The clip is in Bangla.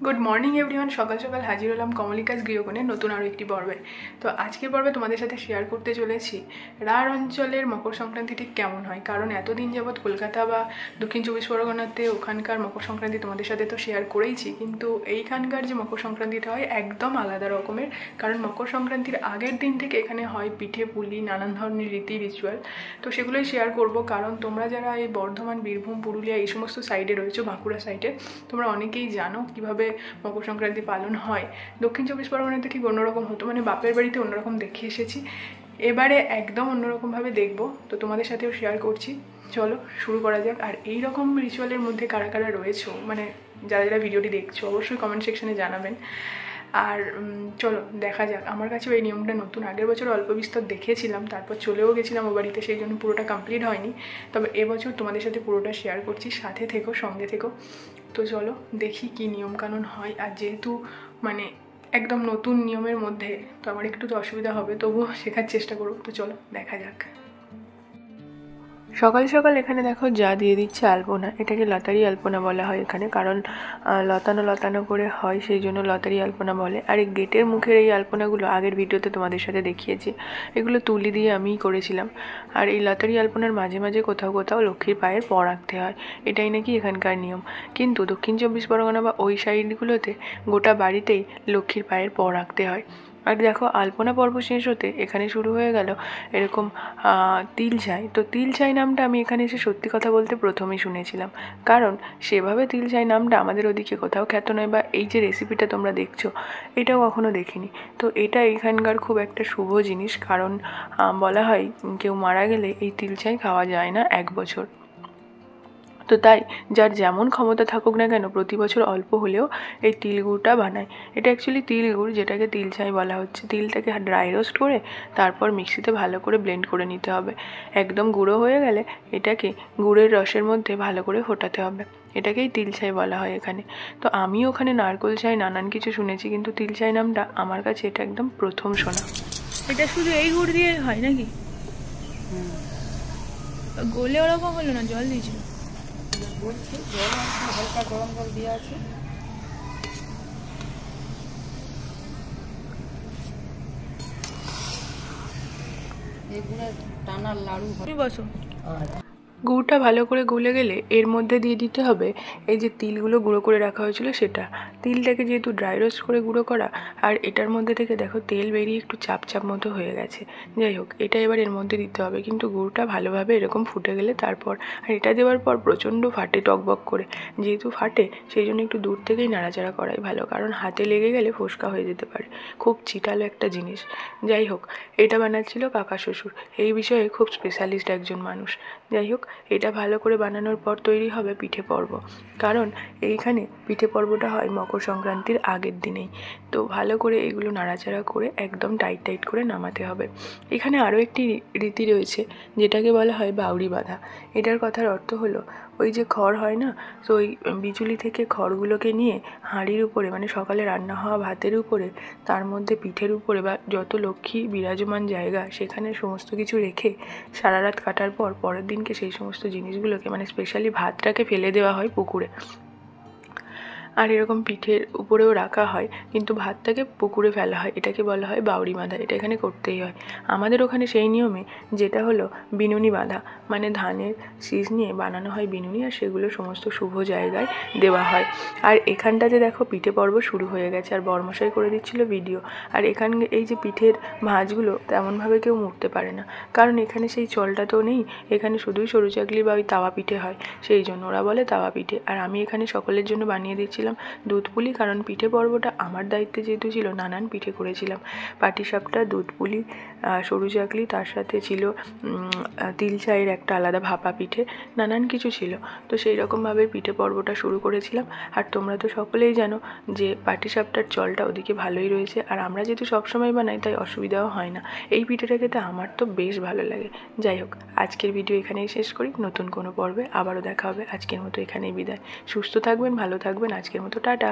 Good morning everyone. সকাল সকাল হাজির হলাম কমলিকাস গৃহকোণে নতুন আরও একটি পর্বে। তো আজকের পর্বে তোমাদের সাথে শেয়ার করতে চলেছি রাঢ় অঞ্চলের মকর সংক্রান্তি ঠিক কেমন হয়। কারণ এতদিন যাবৎ কলকাতা বা দক্ষিণ চব্বিশ পরগনাতে ওখানকার মকর সংক্রান্তি তোমাদের সাথে তো শেয়ার করেইছি, কিন্তু এইখানকার যে মকর সংক্রান্তিটা হয় একদম আলাদা রকমের। কারণ মকর সংক্রান্তির আগের দিন থেকে এখানে হয় পিঠে পুলি, নানান ধরনের রীতি রিচুয়াল। তো সেগুলোই শেয়ার করব, কারণ তোমরা যারা এই বর্ধমান, বীরভূম, পুরুলিয়া এই সমস্ত সাইডে রয়েছো, বাঁকুড়া সাইডে, তোমরা অনেকেই জানো কীভাবে মকর সংক্রান্তি পালন হয়। দক্ষিণ চব্বিশ পরগনাতে ঠিক অন্যরকম হতো, মানে বাপের বাড়িতে অন্যরকম দেখে এসেছি, এবারে একদম অন্যরকমভাবে দেখবো। তো তোমাদের সাথেও শেয়ার করছি, চলো শুরু করা যাক। আর এই রকম রিচুয়ালের মধ্যে কারা কারা রয়েছো, মানে যারা যারা ভিডিওটি দেখছো, অবশ্যই কমেন্ট সেকশনে জানাবেন। আর চলো দেখা যাক। আমার কাছেও এই নিয়মটা নতুন, আগের বছর অল্প বিস্তর দেখেছিলাম, তারপর চলেও গেছিলাম ও বাড়িতে, সেই জন্য পুরোটা কমপ্লিট হয়নি। তবে এবছর তোমাদের সাথে পুরোটা শেয়ার করছি, সাথে থেকো, সঙ্গে থেকো। তো চলো দেখি কি নিয়মকানুন হয়। আর যেহেতু মানে একদম নতুন নিয়মের মধ্যে, তো আমার একটু তো অসুবিধা হবে, তবুও শেখার চেষ্টা করব। তো চলো দেখা যাক। সকাল সকাল এখানে দেখো যা দিয়ে দিচ্ছে আলপনা, এটাকে লতারি আলপনা বলা হয় এখানে, কারণ লতানো লতানো করে হয়, সেই জন্য লতারি আলপনা বলে। আর এই গেটের মুখের এই আলপনাগুলো আগের ভিডিওতে তোমাদের সাথে দেখিয়েছি, এগুলো তুলি দিয়ে আমিই করেছিলাম। আর এই লতারি আলপনার মাঝে মাঝে কোথাও কোথাও লক্ষ্মীর পায়ের প রাখতে হয়, এটাই নাকি এখানকার নিয়ম। কিন্তু দক্ষিণ চব্বিশ পরগনা বা ওই সাইডগুলোতে গোটা বাড়িতেই লক্ষ্মীর পায়ের প রাখতে হয়। আর দেখো আলপনা পর্ব শেষ হতে এখানে শুরু হয়ে গেল এরকম তিল ছাই। তো তিল ছাই নামটা আমি এখানে এসে সত্যি কথা বলতে প্রথমেই শুনেছিলাম, কারণ সেভাবে তিল ছাই নামটা আমাদের ওদিকে কোথাও খ্যাত নয়, বা এই যে রেসিপিটা তোমরা দেখছো এটাও কখনো দেখিনি। তো এটা এখানকার খুব একটা শুভ জিনিস, কারণ বলা হয় কেউ মারা গেলে এই তিল ছাই খাওয়া যায় না 1 বছর। তো তাই যার যেমন ক্ষমতা থাকুক না কেন, প্রতি বছর অল্প হলেও এই তিল গুড়টা বানায়। এটা অ্যাকচুয়ালি তিল গুড়, যেটাকে তিল ছাই বলা হচ্ছে। তিলটাকে ড্রাই রোস্ট করে তারপর মিক্সিতে ভালো করে ব্লেন্ড করে নিতে হবে। একদম গুঁড়ো হয়ে গেলে এটাকে গুড়ের রসের মধ্যে ভালো করে ফোটাতে হবে, এটাকেই তিল ছাই বলা হয় এখানে। তো আমি ওখানে নারকোল ছাই নানান কিছু শুনেছি, কিন্তু তিল ছাই নামটা আমার কাছে এটা একদম প্রথম শোনা। এটা শুধু এই গুড় দিয়ে হয় নাকি? গলে ওরকম হলো না, জল দিয়েছিল? বলছি জল হালকা গরম জল দিয়ে আছে। এগুলো টানার লাড়ু হবে। বসো। গুড়টা ভালো করে গলে গেলে এর মধ্যে দিয়ে দিতে হবে এই যে তিলগুলো গুঁড়ো করে রাখা হয়েছিল সেটা। তিলটাকে যেহেতু ড্রাই রোস্ট করে গুঁড়ো করা, আর এটার মধ্যে থেকে দেখো তেল বেরিয়ে একটু চাপ চাপ মতো হয়ে গেছে। যাই হোক, এটা এবার এর মধ্যে দিতে হবে, কিন্তু গুড়টা ভালোভাবে এরকম ফুটে গেলে তারপর। আর এটা দেওয়ার পর প্রচণ্ড ফাটে টকবক করে, যেহেতু ফাটে সেই জন্য একটু দূর থেকেই নাড়াচাড়া করাই ভালো, কারণ হাতে লেগে গেলে ফোসকা হয়ে যেতে পারে। খুব চিটালো একটা জিনিস। যাই হোক, এটা বানাচ্ছিল কাকা শ্বশুর, এই বিষয়ে খুব স্পেশালিস্ট একজন মানুষ। যাই হোক, এটা ভালো করে বানানোর পর তৈরি হবে পিঠে পর্ব, কারণ এইখানে পিঠে পর্বটা হয় মকর সংক্রান্তির আগের দিনেই। তো ভালো করে এগুলো নাড়াচাড়া করে একদম টাইট টাইট করে নামাতে হবে। এখানে আরও একটি রীতি রয়েছে, যেটাকে বলা হয় বাউরি বাঁধা। এটার কথার অর্থ হলো, ওই যে খড় হয় না, তো ওই বিচুলি থেকে খড়গুলোকে নিয়ে হাঁড়ির উপরে, মানে সকালে রান্না হওয়া ভাতের উপরে, তার মধ্যে পিঠের উপরে বা যত লক্ষ্মী বিরাজমান জায়গা সেখানে সমস্ত কিছু রেখে সারা রাত কাটার পর পরের দিনকে সেই সমস্ত জিনিসগুলোকে, মানে স্পেশালি ভাতটাকে ফেলে দেওয়া হয় পুকুরে। আর এরকম পিঠের উপরেও রাখা হয়, কিন্তু ভাতটাকে পুকুরে ফেলা হয়, এটাকে বলা হয় বাউরি বাঁধা। এটা এখানে করতেই হয়। আমাদের ওখানে সেই নিয়মে যেটা হলো বিনুনি বাঁধা, মানে ধানের শীষ নিয়ে বানানো হয় বিনুনি, আর সেগুলো সমস্ত শুভ জায়গায় দেওয়া হয়। আর এখানটাতে দেখো পিঠে পর্ব শুরু হয়ে গেছে, আর বরমশাই করে দিচ্ছিল ভিডিও। আর এখানে এই যে পিঠের ভাঁজগুলো তেমনভাবে কেউ মুড়তে পারে না, কারণ এখানে সেই চলটা তো নেই, এখানে শুধুই সরু চাকলি বা ওই তাওয়া পিঠে হয়, সেই জন্য ওরা বলে তাওয়া পিঠে। আর আমি এখানে সকলের জন্য বানিয়ে দিচ্ছিলাম দুধ পুলি, কারণ পিঠে পর্বটা আমার দায়িত্বে যেহেতু ছিল, নানান পিঠে করেছিলাম। পাটিসাপটা, দুধ পুলি, সরু চাকলি, তার সাথে ছিল তিল চায়ের একটা আলাদা ভাপা পিঠে, নানান কিছু ছিল। তো সেই রকমভাবে পিঠে পর্বটা শুরু করেছিলাম। আর তোমরা তো সকলেই জানো যে পাটিসাপটার চলটা ওদিকে ভালোই রয়েছে, আর আমরা যেহেতু সবসময় বানাই তাই অসুবিধাও হয় না। এই পিঠেটা খেতে আমার তো বেশ ভালো লাগে। যাই হোক, আজকের ভিডিও এখানেই শেষ করি, নতুন কোনো পর্বে আবারও দেখা হবে। আজকের মতো এখানেই বিদায়। সুস্থ থাকবেন, ভালো থাকবেন, আজকের মতো টাটা।